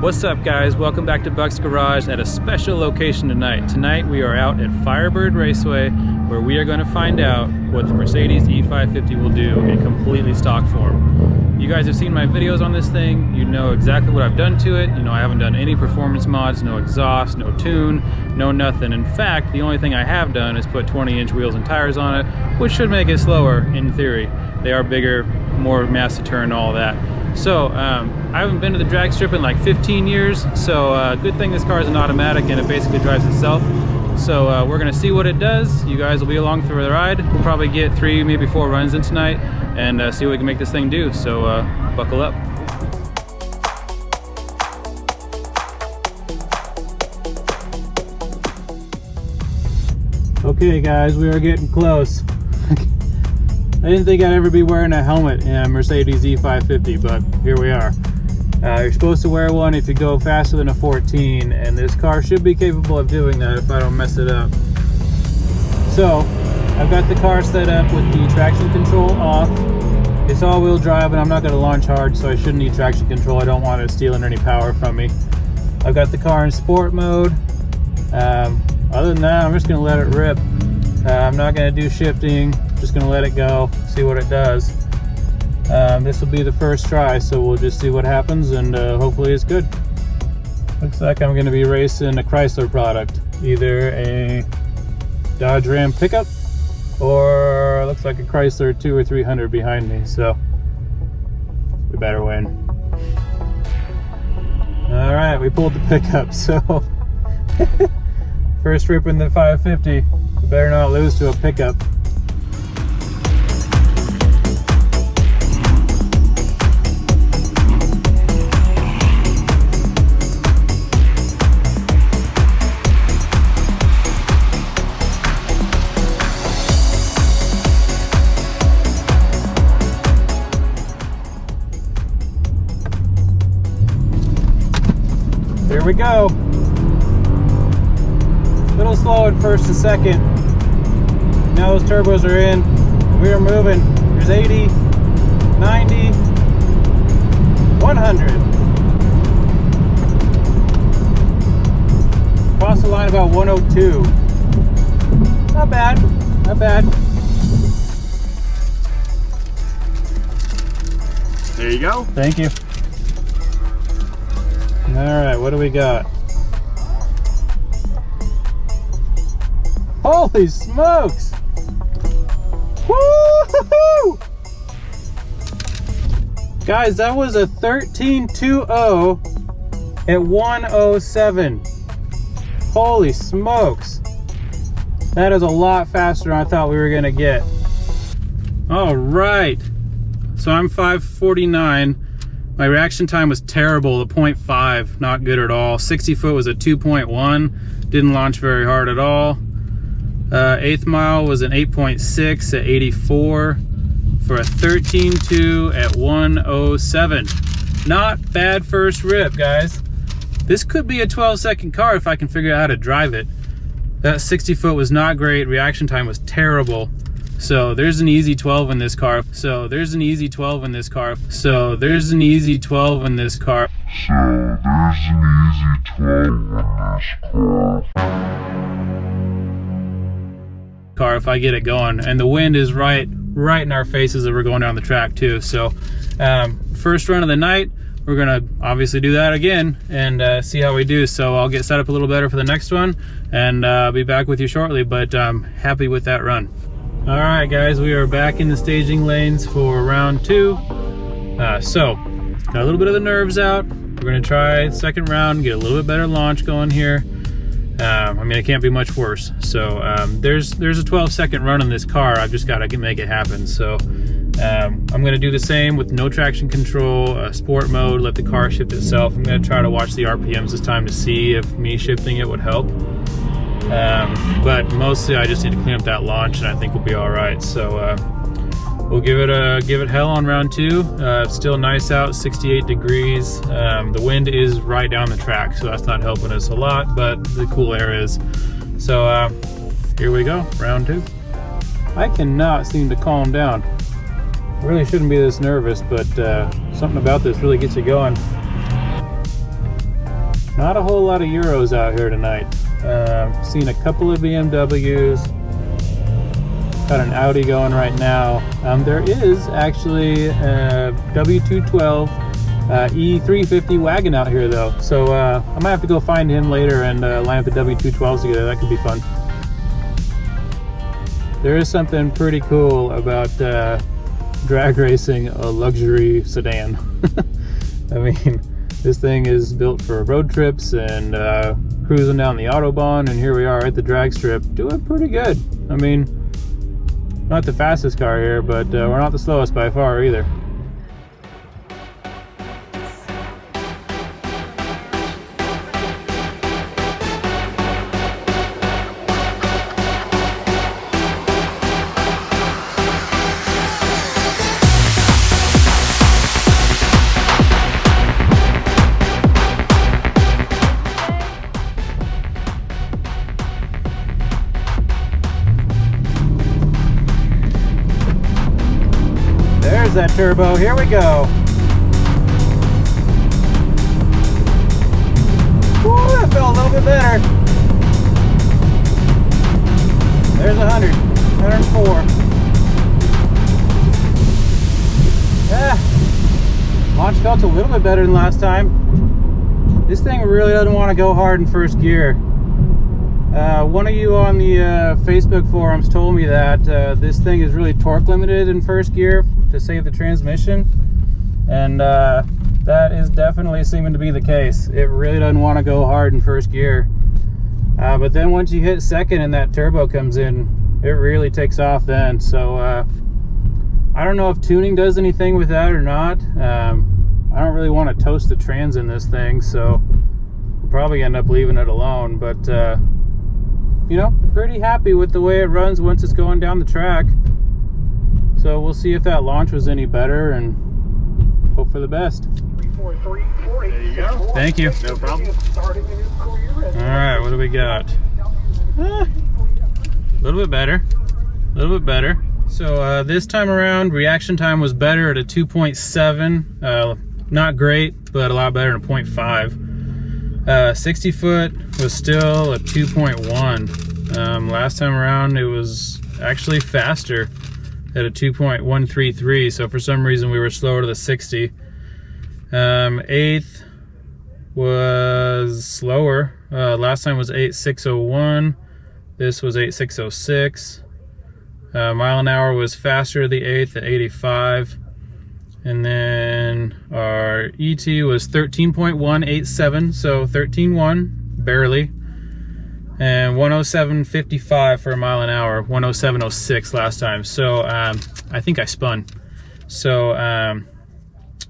What's up guys, welcome back to Buck's Garage at a special location tonight. Tonight we are out at Firebird Raceway where we are going to find out what the Mercedes E550 will do in completely stock form. You guys have seen my videos on this thing, you know exactly what I've done to it. You know I haven't done any performance mods, no exhaust, no tune, no nothing. In fact, the only thing I have done is put 20-inch wheels and tires on it, which should make it slower in theory. They are bigger, more mass to turn, all that. So I haven't been to the drag strip in like 15 years, so good thing this car is an automatic and it basically drives itself. So we're gonna see what it does. You guys will be along for the ride. We'll probably get 3, maybe 4 runs in tonight and see what we can make this thing do. So buckle up. Okay guys, we are getting close. I didn't think I'd ever be wearing a helmet in a Mercedes E550, but here we are. You're supposed to wear one if you go faster than a 14, and this car should be capable of doing that if I don't mess it up. So, I've got the car set up with the traction control off. It's all-wheel drive, and I'm not going to launch hard, so I shouldn't need traction control. I don't want it stealing any power from me. I've got the car in sport mode. Other than that, I'm just going to let it rip. I'm not going to do shifting. Just gonna let it go, see what it does. This will be the first try, so we'll just see what happens, and hopefully it's good. Looks like I'm gonna be racing a Chrysler product, either a Dodge Ram pickup or looks like a Chrysler 200 or 300 behind me, so we better win. All right, we pulled the pickup, so first rip in the 550. We better not lose to a pickup. Here we go. A little slow at first and second. Now those turbos are in. We are moving. There's 80, 90, 100. Cross the line about 102. Not bad. Not bad. There you go. Thank you. All right, what do we got? Holy smokes! Woo-hoo-hoo! Guys, that was a 13.20 at 107. Holy smokes! That is a lot faster than I thought we were gonna get. All right, so I'm 5:49. My reaction time was terrible, the 0.5, not good at all. 60 foot was a 2.1, didn't launch very hard at all. 8th mile was an 8.6 at 84 for a 13.2 at 107. Not bad first rip, guys. This could be a 12-second car if I can figure out how to drive it. That 60 foot was not great, reaction time was terrible. So there's an easy 12 in this car. So there's an easy 12 in this car. So there's an easy 12 in this car. So there's an easy 12 in this car if I get it going. And the wind is right in our faces as we're going down the track too. So first run of the night, we're gonna obviously do that again and see how we do. So I'll get set up a little better for the next one and be back with you shortly, but I'm happy with that run. All right guys, we are back in the staging lanes for round 2. So got a little bit of the nerves out. We're gonna try the second round, get a little bit better launch going here. I mean, it can't be much worse. So there's a 12-second run on this car. I've just got to make it happen. So I'm going to do the same with no traction control, sport mode, let the car shift itself. I'm going to try to watch the RPMs this time to see if me shifting it would help. But mostly I just need to clean up that launch and I think we'll be all right. So we'll give it hell on round 2. Still nice out, 68 degrees. The wind is right down the track, so that's not helping us a lot, but the cool air is. So here we go, round 2. I cannot seem to calm down. I really shouldn't be this nervous, but something about this really gets you going. Not a whole lot of Euros out here tonight. Seen a couple of BMWs. Got an Audi going right now. There is actually a W212 E550 wagon out here though. So I might have to go find him later and line up the W212s together. That could be fun. There is something pretty cool about drag racing a luxury sedan. I mean, this thing is built for road trips and cruising down the Autobahn, and here we are at the drag strip doing pretty good. I mean, not the fastest car here, but we're not the slowest by far either. There's that turbo. Here we go. Woo, that felt a little bit better. There's 100, 104. Launch felt a little bit better than last time. This thing really doesn't want to go hard in first gear. One of you on the Facebook forums told me that this thing is really torque limited in first gear to save the transmission, and that is definitely seeming to be the case. It really doesn't want to go hard in first gear, but then once you hit second and that turbo comes in, it really takes off then. So I don't know if tuning does anything with that or not. I don't really want to toast the trans in this thing, so we'll probably end up leaving it alone, but you know, pretty happy with the way it runs once it's going down the track. So we'll see if that launch was any better and hope for the best. There you go. Thank you. No problem. Alright, what do we got? A little bit better. A little bit better. So this time around, reaction time was better at a 2.7. Not great, but a lot better than a 0.5. 60 foot was still a 2.1. Last time around, it was actually faster at a 2.133, so for some reason we were slower to the 60. Eighth was slower. Last time was 8.601. This was 8.606. Mile an hour was faster the 8th at 85. And then our ET was 13.187, so 13.1, barely. And 107.55 for a mile an hour, 107.06 last time. So I think I spun. So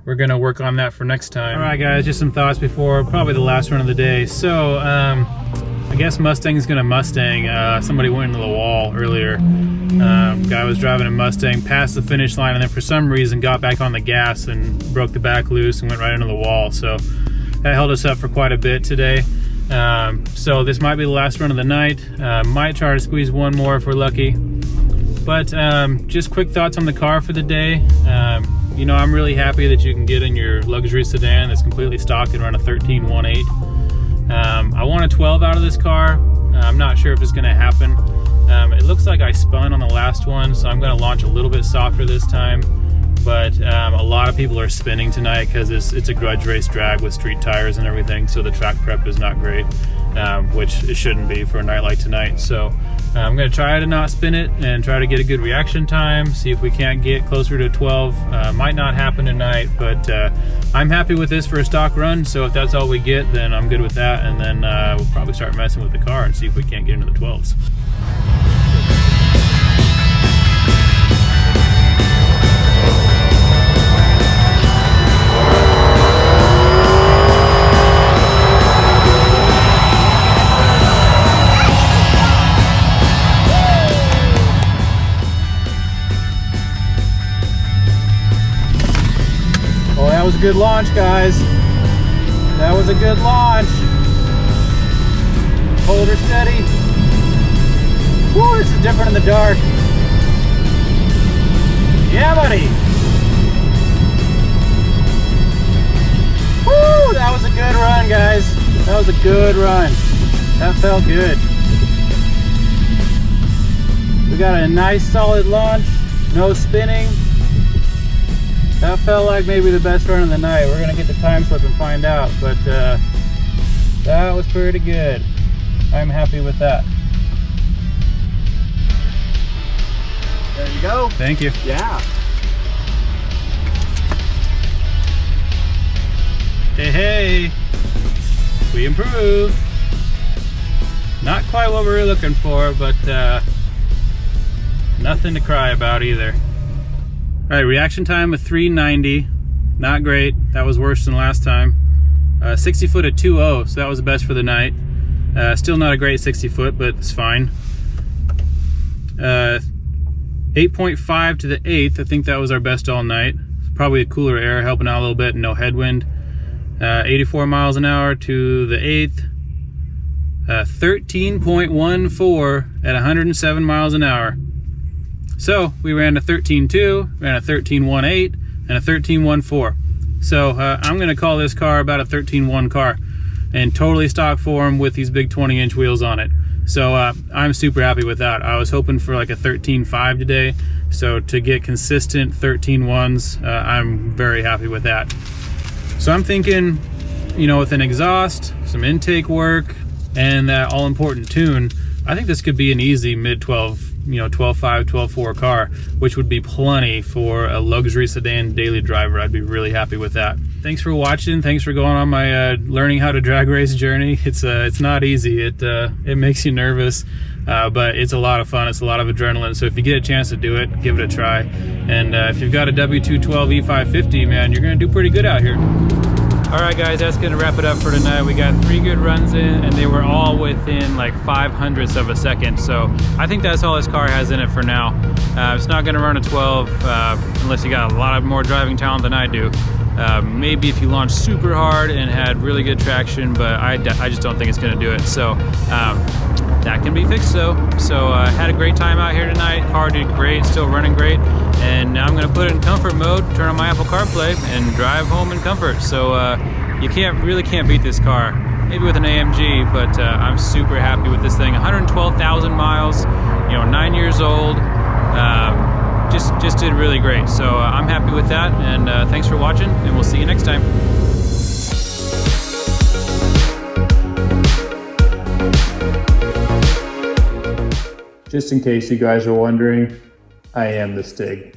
we're gonna work on that for next time. All right, guys, just some thoughts before probably the last run of the day. So I guess Mustang's gonna Mustang. Somebody went into the wall earlier. Guy was driving a Mustang past the finish line, and then for some reason got back on the gas and broke the back loose and went right into the wall. So that held us up for quite a bit today. So this might be the last run of the night. Might try to squeeze one more if we're lucky. But just quick thoughts on the car for the day. You know, I'm really happy that you can get in your luxury sedan that's completely stock and run a 13.18. I want a 12 out of this car. I'm not sure if it's gonna happen. It looks like I spun on the last one, so I'm gonna launch a little bit softer this time. But a lot of people are spinning tonight because it's a grudge race drag with street tires and everything, so the track prep is not great, which it shouldn't be for a night like tonight. So I'm going to try to not spin it and try to get a good reaction time, see if we can't get closer to 12. Might not happen tonight, but I'm happy with this for a stock run, so if that's all we get, then I'm good with that, and then we'll probably start messing with the car and see if we can't get into the 12s. That was a good launch, guys. That was a good launch. Hold her steady. Woo, this is different in the dark. Yeah, buddy. Woo, that was a good run, guys. That That was a good run. That felt good. We got a nice solid launch, no spinning. That felt like maybe the best run of the night. We're gonna get the time slip and find out, but that was pretty good. I'm happy with that. There you go. Thank you. Yeah. Hey, hey, we improved. Not quite what we were looking for, but nothing to cry about either. All right, reaction time of 390. Not great. That was worse than last time. 60 foot at 2.0, so that was the best for the night. Still not a great 60 foot, but it's fine. 8.5 to the 8th. I think that was our best all night. Probably a cooler air helping out a little bit and no headwind. 84 miles an hour to the 8th. 13.14 at 107 miles an hour. So we ran a 13.2, ran a 13.18, and a 13.14. So I'm gonna call this car about a 13.1 car, and totally stock form with these big 20-inch wheels on it. So I'm super happy with that. I was hoping for like a 13.5 today, so to get consistent 13.1s, I'm very happy with that. So I'm thinking, you know, with an exhaust, some intake work, and that all-important tune, I think this could be an easy mid-12, you know, 12.5, 12.4 car, which would be plenty for a luxury sedan daily driver. I'd be really happy with that. Thanks for watching. Thanks for going on my learning how to drag race journey. It's not easy. It makes you nervous, but it's a lot of fun. It's a lot of adrenaline. So if you get a chance to do it, give it a try. And if you've got a W212 E550, man, you're gonna do pretty good out here. All right, guys, that's gonna wrap it up for tonight. We got 3 good runs in, and they were all within like 5/100ths of a second. So I think that's all this car has in it for now. It's not gonna run a 12 unless you got a lot more driving talent than I do. Maybe if you launch super hard and had really good traction, but I just don't think it's gonna do it. So that can be fixed though. So had a great time out here tonight. Car did great, still running great. And now I'm gonna put it in comfort mode, turn on my Apple CarPlay, and drive home in comfort. So you really can't beat this car. Maybe with an AMG, but I'm super happy with this thing. 112,000 miles, you know, 9 years old. Just did really great. So I'm happy with that, and thanks for watching, and we'll see you next time. Just in case you guys are wondering, I am the Stig.